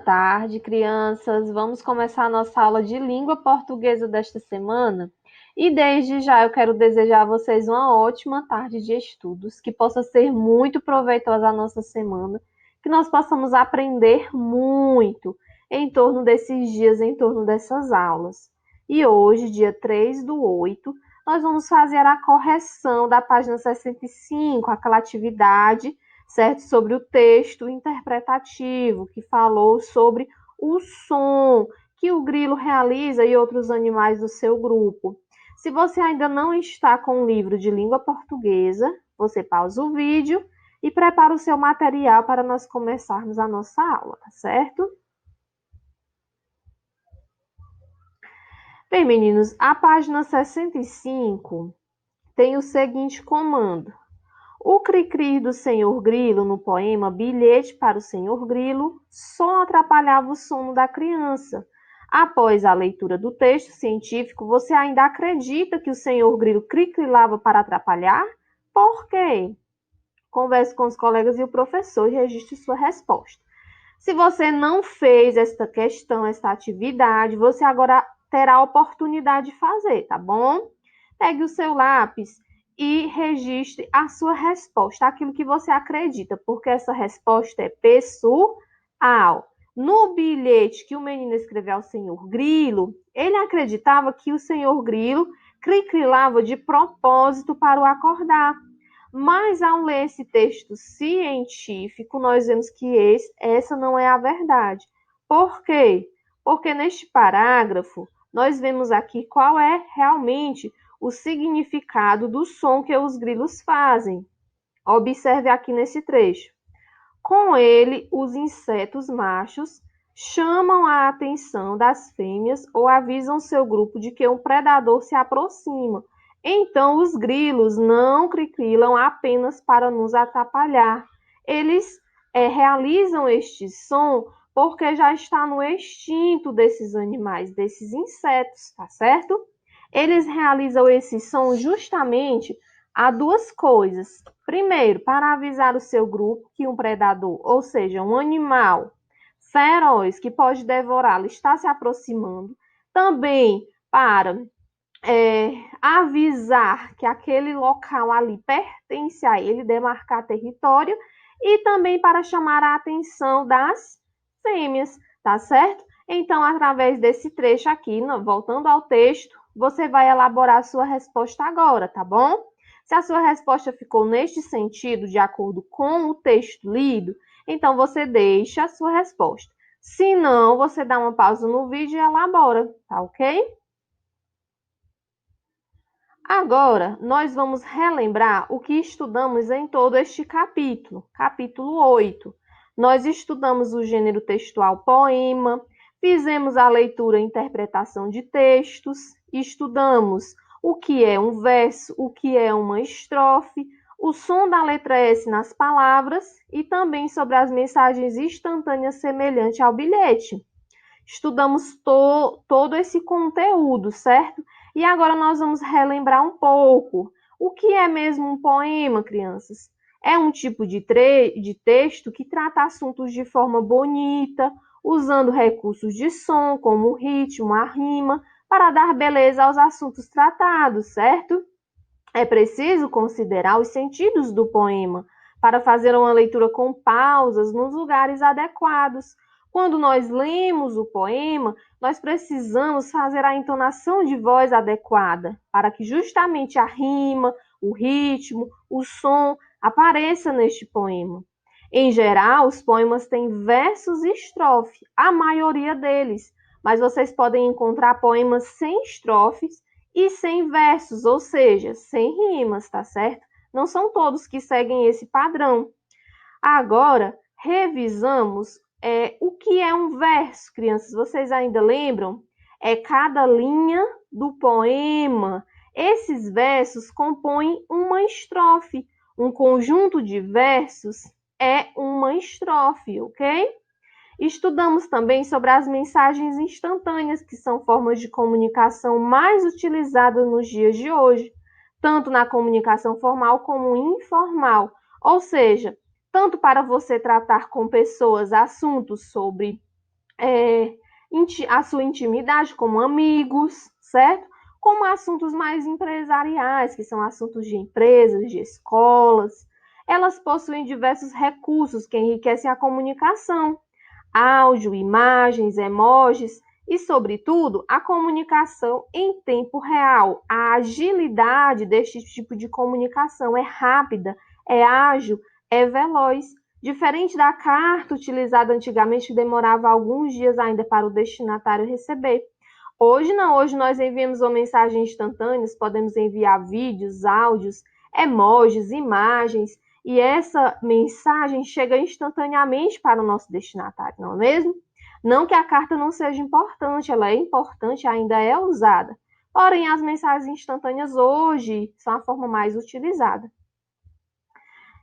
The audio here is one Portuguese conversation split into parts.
tarde, crianças. Vamos começar a nossa aula de língua portuguesa desta semana. E desde já eu quero desejar a vocês uma ótima tarde de estudos, que possa ser muito proveitosa a nossa semana, que nós possamos aprender muito em torno desses dias, em torno dessas aulas. E hoje, dia 3/8, nós vamos fazer a correção da página 65, aquela atividade, certo? Sobre o texto interpretativo, que falou sobre o som que o grilo realiza e outros animais do seu grupo. Se você ainda não está com o livro de língua portuguesa, você pausa o vídeo e prepara o seu material para nós começarmos a nossa aula, tá certo? Bem, meninos, a página 65 tem o seguinte comando. O cri-cri do Senhor Grilo no poema Bilhete para o Senhor Grilo só atrapalhava o sono da criança. Após a leitura do texto científico, você ainda acredita que o Senhor Grilo cri-crilava para atrapalhar? Por quê? Converse com os colegas e o professor e registre sua resposta. Se você não fez esta questão, esta atividade, você agora terá a oportunidade de fazer, tá bom? Pegue o seu lápis e registre a sua resposta, aquilo que você acredita, porque essa resposta é pessoal. No bilhete que o menino escreveu ao Senhor Grilo, ele acreditava que o Senhor Grilo cri-crilava de propósito para o acordar. Mas ao ler esse texto científico, nós vemos que essa não é a verdade. Por quê? Porque neste parágrafo, nós vemos aqui qual é realmente o significado do som que os grilos fazem. Observe aqui nesse trecho. Com ele, os insetos machos chamam a atenção das fêmeas ou avisam seu grupo de que um predador se aproxima. Então, os grilos não criquilam apenas para nos atrapalhar. Eles realizam este som porque já está no instinto desses animais, desses insetos, tá certo? Eles realizam esse som justamente a duas coisas. Primeiro, para avisar o seu grupo que um predador, ou seja, um animal feroz que pode devorá-lo, está se aproximando. Também para avisar que aquele local ali pertence a ele, demarcar território, e também para chamar a atenção das fêmeas, tá certo? Então, através desse trecho aqui, voltando ao texto, você vai elaborar a sua resposta agora, tá bom? Se a sua resposta ficou neste sentido, de acordo com o texto lido, então você deixa a sua resposta. Se não, você dá uma pausa no vídeo e elabora, tá ok? Agora, nós vamos relembrar o que estudamos em todo este capítulo, capítulo 8. Nós estudamos o gênero textual poema, fizemos a leitura e interpretação de textos, estudamos o que é um verso, o que é uma estrofe, o som da letra S nas palavras e também sobre as mensagens instantâneas semelhantes ao bilhete. Estudamos todo esse conteúdo, certo? E agora nós vamos relembrar um pouco. O que é mesmo um poema, crianças? É um tipo de texto que trata assuntos de forma bonita, usando recursos de som, como o ritmo, a rima, para dar beleza aos assuntos tratados, certo? É preciso considerar os sentidos do poema para fazer uma leitura com pausas nos lugares adequados. Quando nós lemos o poema, nós precisamos fazer a entonação de voz adequada, para que justamente a rima, o ritmo, o som apareça neste poema. Em geral, os poemas têm versos e estrofe, a maioria deles, mas vocês podem encontrar poemas sem estrofes e sem versos, ou seja, sem rimas, tá certo? Não são todos que seguem esse padrão. Agora, revisamos o que é um verso, crianças. Vocês ainda lembram? É cada linha do poema. Esses versos compõem uma estrofe. Um conjunto de versos é uma estrofe, ok? Estudamos também sobre as mensagens instantâneas, que são formas de comunicação mais utilizadas nos dias de hoje, tanto na comunicação formal como informal, ou seja, tanto para você tratar com pessoas assuntos sobre a sua intimidade como amigos, certo? Como assuntos mais empresariais, que são assuntos de empresas, de escolas. Elas possuem diversos recursos que enriquecem a comunicação, áudio, imagens, emojis e, sobretudo, a comunicação em tempo real. A agilidade deste tipo de comunicação é rápida, é ágil, é veloz. Diferente da carta utilizada antigamente, que demorava alguns dias ainda para o destinatário receber. Hoje não, hoje nós enviamos uma mensagem instantânea, podemos enviar vídeos, áudios, emojis, imagens, e essa mensagem chega instantaneamente para o nosso destinatário, não é mesmo? Não que a carta não seja importante, ela é importante, ainda é usada. Porém, as mensagens instantâneas hoje são a forma mais utilizada.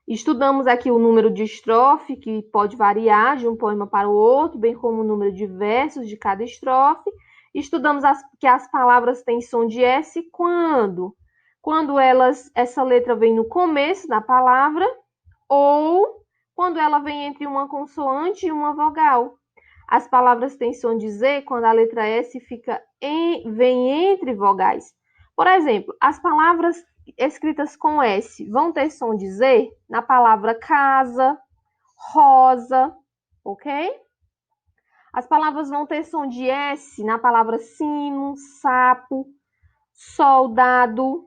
Estudamos aqui o número de estrofe, que pode variar de um poema para o outro, bem como o número de versos de cada estrofe. Estudamos que as palavras têm som de S quando? Quando essa letra vem no começo da palavra ou quando ela vem entre uma consoante e uma vogal. As palavras têm som de Z quando a letra S vem entre vogais. Por exemplo, as palavras escritas com S vão ter som de Z na palavra casa, rosa, ok? As palavras vão ter som de S na palavra sino, sapo, soldado.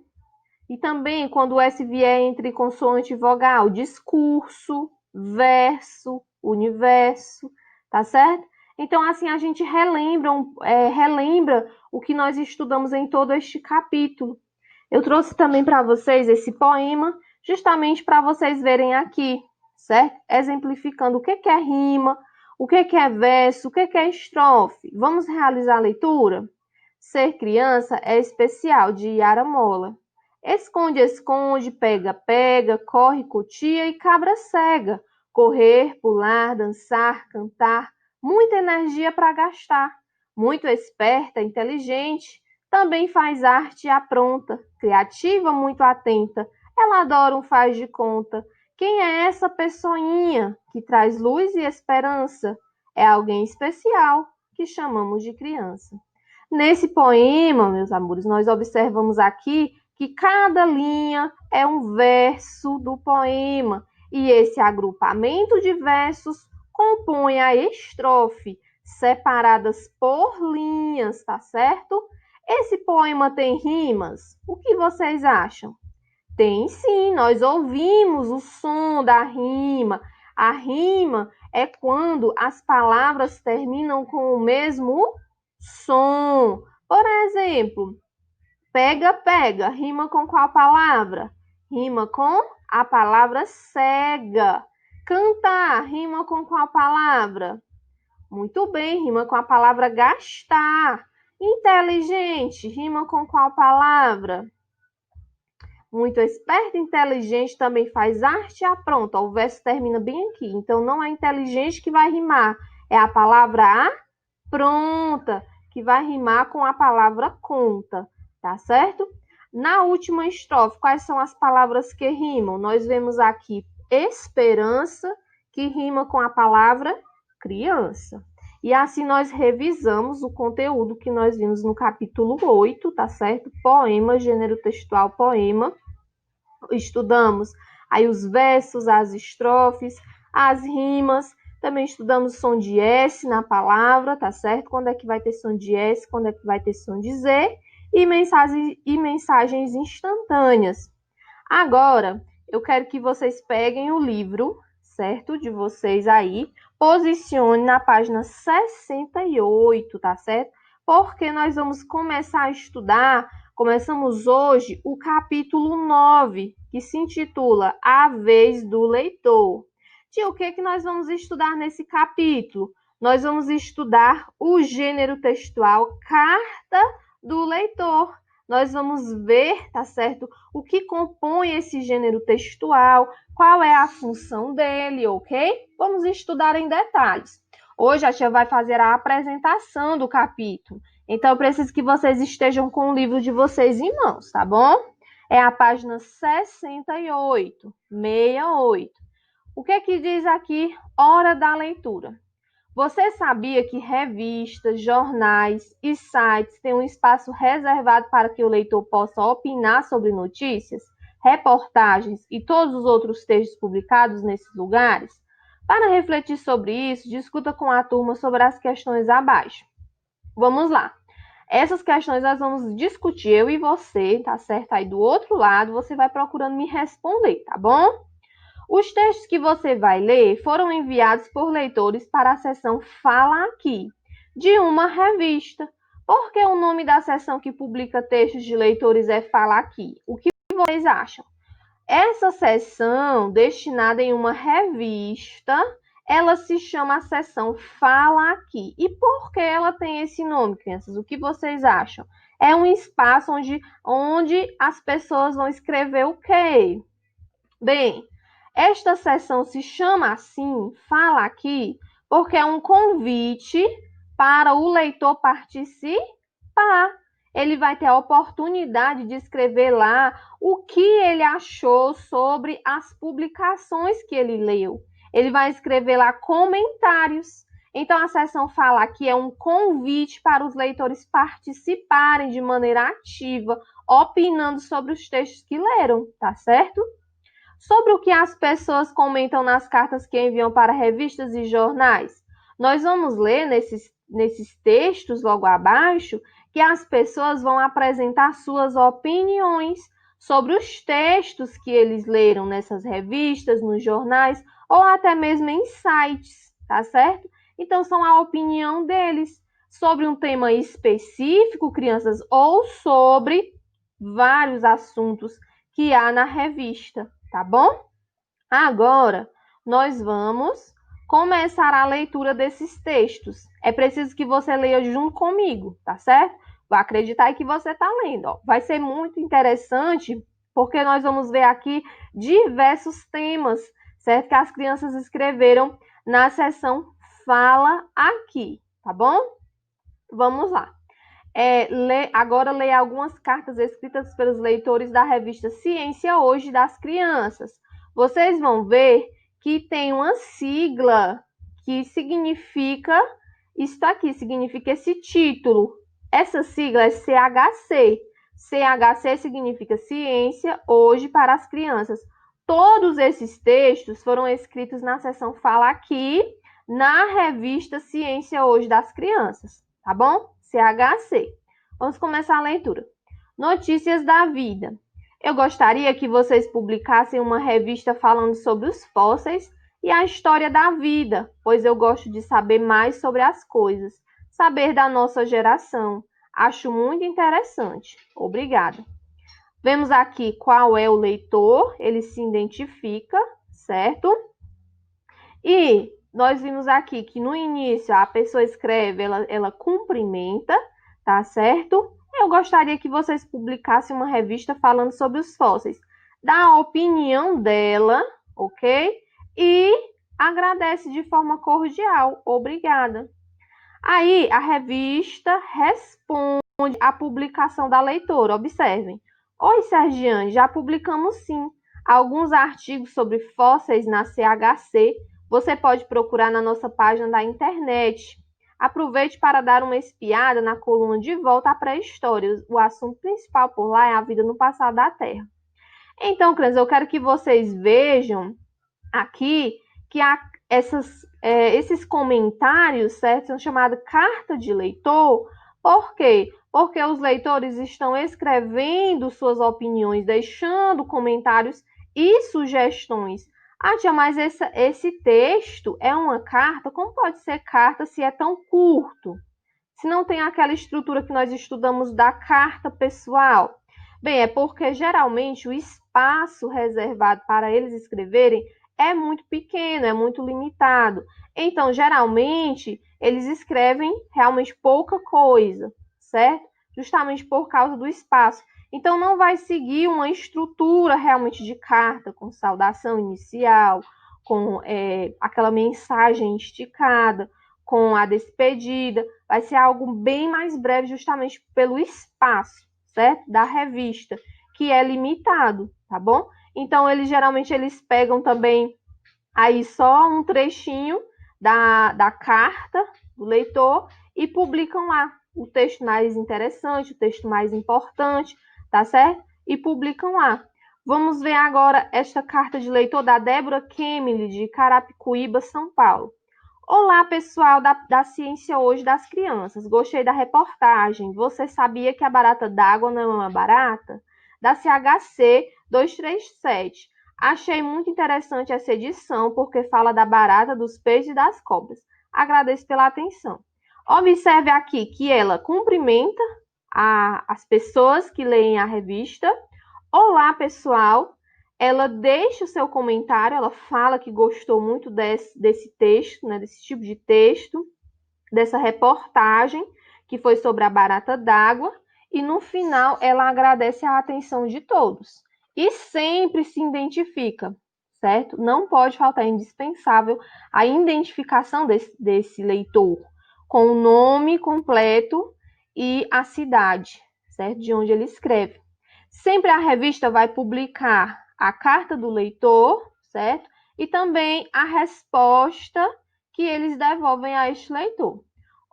E também quando o S vier entre consoante e vogal, discurso, verso, universo, tá certo? Então, assim, a gente relembra o que nós estudamos em todo este capítulo. Eu trouxe também para vocês esse poema, justamente para vocês verem aqui, certo? Exemplificando o que é rima, o que é verso, o que é estrofe. Vamos realizar a leitura? Ser criança é especial, de Yara Mola. Esconde, esconde, pega, pega, corre, cotia e cabra cega. Correr, pular, dançar, cantar, muita energia para gastar. Muito esperta, inteligente, também faz arte e apronta. Criativa, muito atenta, ela adora um faz de conta. Quem é essa pessoinha que traz luz e esperança? É alguém especial que chamamos de criança. Nesse poema, meus amores, nós observamos aqui que cada linha é um verso do poema e esse agrupamento de versos compõe a estrofe, separadas por linhas, tá certo? Esse poema tem rimas? O que vocês acham? Tem sim, nós ouvimos o som da rima. A rima é quando as palavras terminam com o mesmo som. Por exemplo, pega, pega, rima com qual palavra? Rima com a palavra cega. Cantar, rima com qual palavra? Muito bem, rima com a palavra gastar. Inteligente, rima com qual palavra? Muito esperto, inteligente, também faz arte e apronta. O verso termina bem aqui. Então, não é inteligente que vai rimar. É a palavra apronta, que vai rimar com a palavra conta. Tá certo? Na última estrofe, quais são as palavras que rimam? Nós vemos aqui esperança, que rima com a palavra criança. E assim nós revisamos o conteúdo que nós vimos no capítulo 8, tá certo? Poema, gênero textual, poema. Estudamos aí os versos, as estrofes, as rimas, também estudamos som de S na palavra, tá certo? Quando é que vai ter som de S, quando é que vai ter som de Z, e mensagens instantâneas. Agora, eu quero que vocês peguem o livro, certo? De vocês aí, posicione na página 68, tá certo? Porque nós vamos começar a estudar. Começamos hoje o capítulo 9, que se intitula A Vez do Leitor. Tia, o que nós vamos estudar nesse capítulo? Nós vamos estudar o gênero textual carta do leitor. Nós vamos ver, tá certo, o que compõe esse gênero textual, qual é a função dele, ok? Vamos estudar em detalhes. Hoje a tia vai fazer a apresentação do capítulo. Então, eu preciso que vocês estejam com o livro de vocês em mãos, tá bom? É a página 68, 68. O que diz aqui? Hora da leitura. Você sabia que revistas, jornais e sites têm um espaço reservado para que o leitor possa opinar sobre notícias, reportagens e todos os outros textos publicados nesses lugares? Para refletir sobre isso, discuta com a turma sobre as questões abaixo. Vamos lá. Essas questões nós vamos discutir, eu e você, tá certo? Aí do outro lado, você vai procurando me responder, tá bom? Os textos que você vai ler foram enviados por leitores para a seção Fala Aqui, de uma revista. Por que o nome da seção que publica textos de leitores é Fala Aqui? O que vocês acham? Essa seção, destinada em uma revista, ela se chama a seção Fala Aqui. E por que ela tem esse nome, crianças? O que vocês acham? É um espaço onde as pessoas vão escrever o quê? Bem, esta seção se chama assim, Fala Aqui, porque é um convite para o leitor participar. Ele vai ter a oportunidade de escrever lá o que ele achou sobre as publicações que ele leu. Ele vai escrever lá comentários. Então, a seção Fala Aqui é um convite para os leitores participarem de maneira ativa, opinando sobre os textos que leram, tá certo? Sobre o que as pessoas comentam nas cartas que enviam para revistas e jornais. Nós vamos ler nesses textos logo abaixo que as pessoas vão apresentar suas opiniões sobre os textos que eles leram nessas revistas, nos jornais ou até mesmo em sites, tá certo? Então, são a opinião deles sobre um tema específico, crianças, ou sobre vários assuntos que há na revista, tá bom? Agora, nós vamos começar a leitura desses textos. É preciso que você leia junto comigo, tá certo? Vou acreditar que você está lendo. Ó. Vai ser muito interessante, porque nós vamos ver aqui diversos temas, certo? Que as crianças escreveram na seção Fala Aqui, tá bom? Vamos lá. Agora leia algumas cartas escritas pelos leitores da revista Ciência Hoje das Crianças. Vocês vão ver que tem uma sigla que significa isso aqui, significa esse título. Essa sigla é CHC. CHC significa Ciência Hoje para as Crianças. Todos esses textos foram escritos na seção Fala Aqui, na revista Ciência Hoje das Crianças, tá bom? CHC. Vamos começar a leitura. Notícias da vida. Eu gostaria que vocês publicassem uma revista falando sobre os fósseis e a história da vida, pois eu gosto de saber mais sobre as coisas, saber da nossa geração. Acho muito interessante. Obrigada. Vemos aqui qual é o leitor, ele se identifica, certo? E nós vimos aqui que no início a pessoa escreve, ela cumprimenta, tá certo? Eu gostaria que vocês publicassem uma revista falando sobre os fósseis, da opinião dela, ok? E agradece de forma cordial. Obrigada. Aí a revista responde à publicação da leitora. Observem. Oi, Sergiane, já publicamos sim alguns artigos sobre fósseis na CHC. Você pode procurar na nossa página da internet. Aproveite para dar uma espiada na coluna De Volta à Pré-História. O assunto principal por lá é a vida no passado da Terra. Então, crianças, eu quero que vocês vejam aqui que esses comentários, certo, são chamados carta de leitor. Por quê? Porque os leitores estão escrevendo suas opiniões, deixando comentários e sugestões. Ah, tia, mas esse texto é uma carta? Como pode ser carta se é tão curto? Se não tem aquela estrutura que nós estudamos da carta pessoal? Bem, é porque geralmente o espaço reservado para eles escreverem é muito pequeno, é muito limitado. Então, geralmente, eles escrevem realmente pouca coisa, certo? Justamente por causa do espaço. Então, não vai seguir uma estrutura realmente de carta, com saudação inicial, com aquela mensagem esticada, com a despedida. Vai ser algo bem mais breve, justamente pelo espaço, certo? Da revista, que é limitado, tá bom? Então, geralmente eles pegam também aí só um trechinho da carta do leitor e publicam lá o texto mais interessante, o texto mais importante, tá certo? E publicam lá. Vamos ver agora esta carta de leitor da Débora Kemily, de Carapicuíba, São Paulo. Olá, pessoal da Ciência Hoje das Crianças. Gostei da reportagem. Você sabia que a barata d'água não é uma barata? Da CHC 237. Achei muito interessante essa edição porque fala da barata, dos peixes e das cobras. Agradeço pela atenção. Observe aqui que ela cumprimenta as pessoas que leem a revista. Olá, pessoal. Ela deixa o seu comentário, ela fala que gostou muito desse texto, né, desse tipo de texto, dessa reportagem que foi sobre a barata d'água, e no final ela agradece a atenção de todos. E sempre se identifica, certo? Não pode faltar, indispensável a identificação desse leitor, com o nome completo e a cidade, certo? De onde ele escreve. Sempre a revista vai publicar a carta do leitor, certo? E também a resposta que eles devolvem a este leitor.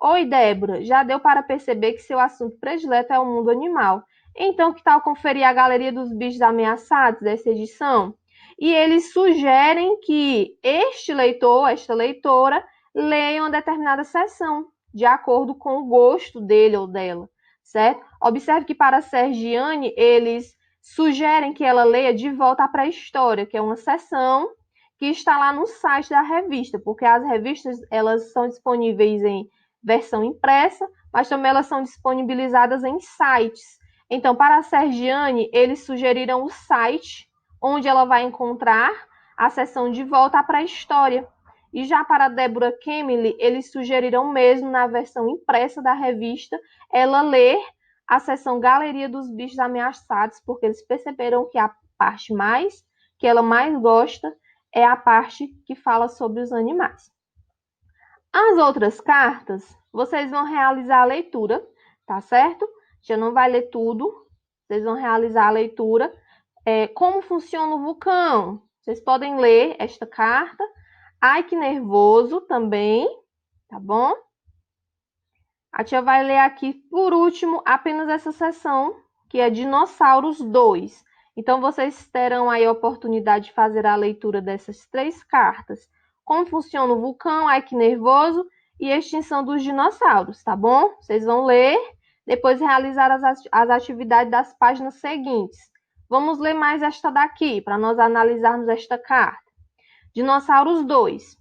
Oi, Débora, já deu para perceber que seu assunto predileto é o mundo animal. Então, que tal conferir a galeria dos bichos ameaçados dessa edição? E eles sugerem que este leitor, esta leitora, leia uma determinada seção, de acordo com o gosto dele ou dela, certo? Observe que para a Sergiane, eles sugerem que ela leia De Volta à Pré-História, que é uma seção que está lá no site da revista, porque as revistas elas são disponíveis em versão impressa, mas também elas são disponibilizadas em sites. Então, para a Sergiane, eles sugeriram o site onde ela vai encontrar a seção De Volta à Pré-História. E já para a Débora Kemily, eles sugeriram mesmo na versão impressa da revista ela ler a seção Galeria dos Bichos Ameaçados, porque eles perceberam que a parte que ela mais gosta é a parte que fala sobre os animais. As outras cartas, vocês vão realizar a leitura, tá certo? Já não vai ler tudo, vocês vão realizar a leitura. Como funciona o vulcão? Vocês podem ler esta carta. Ai, que nervoso também, tá bom? A tia vai ler aqui, por último, apenas essa seção, que é Dinossauros 2. Então, vocês terão aí a oportunidade de fazer a leitura dessas 3 cartas. Como funciona o vulcão, ai que nervoso, e a extinção dos dinossauros, tá bom? Vocês vão ler, depois realizar as atividades das páginas seguintes. Vamos ler mais esta daqui, para nós analisarmos esta carta. Dinossauros 2.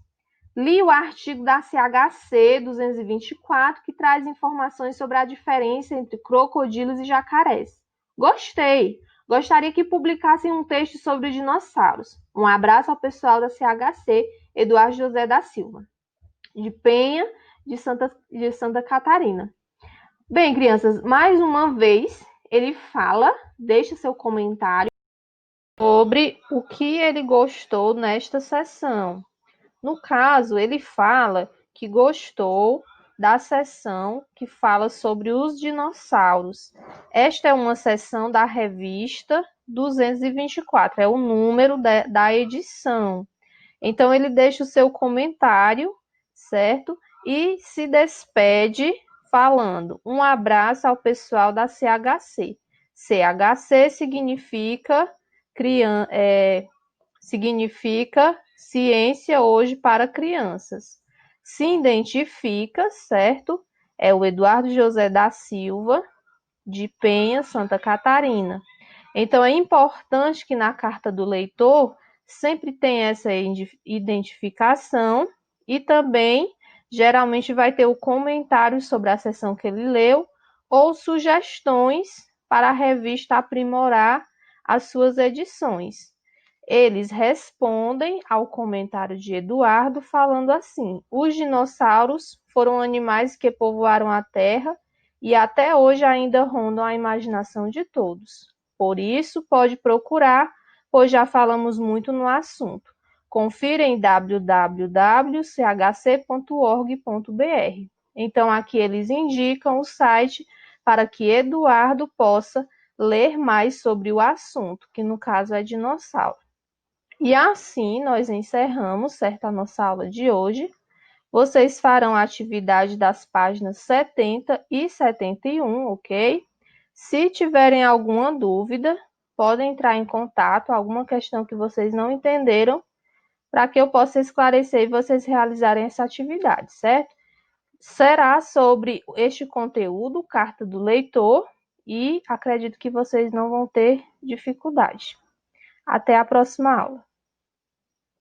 Li o artigo da CHC 224 que traz informações sobre a diferença entre crocodilos e jacarés. Gostei! Gostaria que publicassem um texto sobre dinossauros. Um abraço ao pessoal da CHC, Eduardo José da Silva, de Penha, de Santa Catarina. Bem, crianças, mais uma vez ele fala, deixa seu comentário sobre o que ele gostou nesta sessão. No caso, ele fala que gostou da seção que fala sobre os dinossauros. Esta é uma seção da revista 224, é o número da edição. Então, ele deixa o seu comentário, certo? E se despede falando um abraço ao pessoal da CHC. CHC significa Ciência Hoje para Crianças. Se identifica, certo? É o Eduardo José da Silva, de Penha, Santa Catarina. Então, é importante que na carta do leitor sempre tenha essa identificação e também, geralmente, vai ter o comentário sobre a seção que ele leu ou sugestões para a revista aprimorar as suas edições. Eles respondem ao comentário de Eduardo falando assim: os dinossauros foram animais que povoaram a Terra e até hoje ainda rondam a imaginação de todos. Por isso, pode procurar, pois já falamos muito no assunto. Confira em www.chc.org.br. Então, aqui eles indicam o site para que Eduardo possa ler mais sobre o assunto, que no caso é dinossauro. E assim nós encerramos, certo, a nossa aula de hoje. Vocês farão a atividade das páginas 70 e 71, ok? Se tiverem alguma dúvida, podem entrar em contato, alguma questão que vocês não entenderam, para que eu possa esclarecer e vocês realizarem essa atividade, certo? Será sobre este conteúdo, carta do leitor, e acredito que vocês não vão ter dificuldade. Até a próxima aula.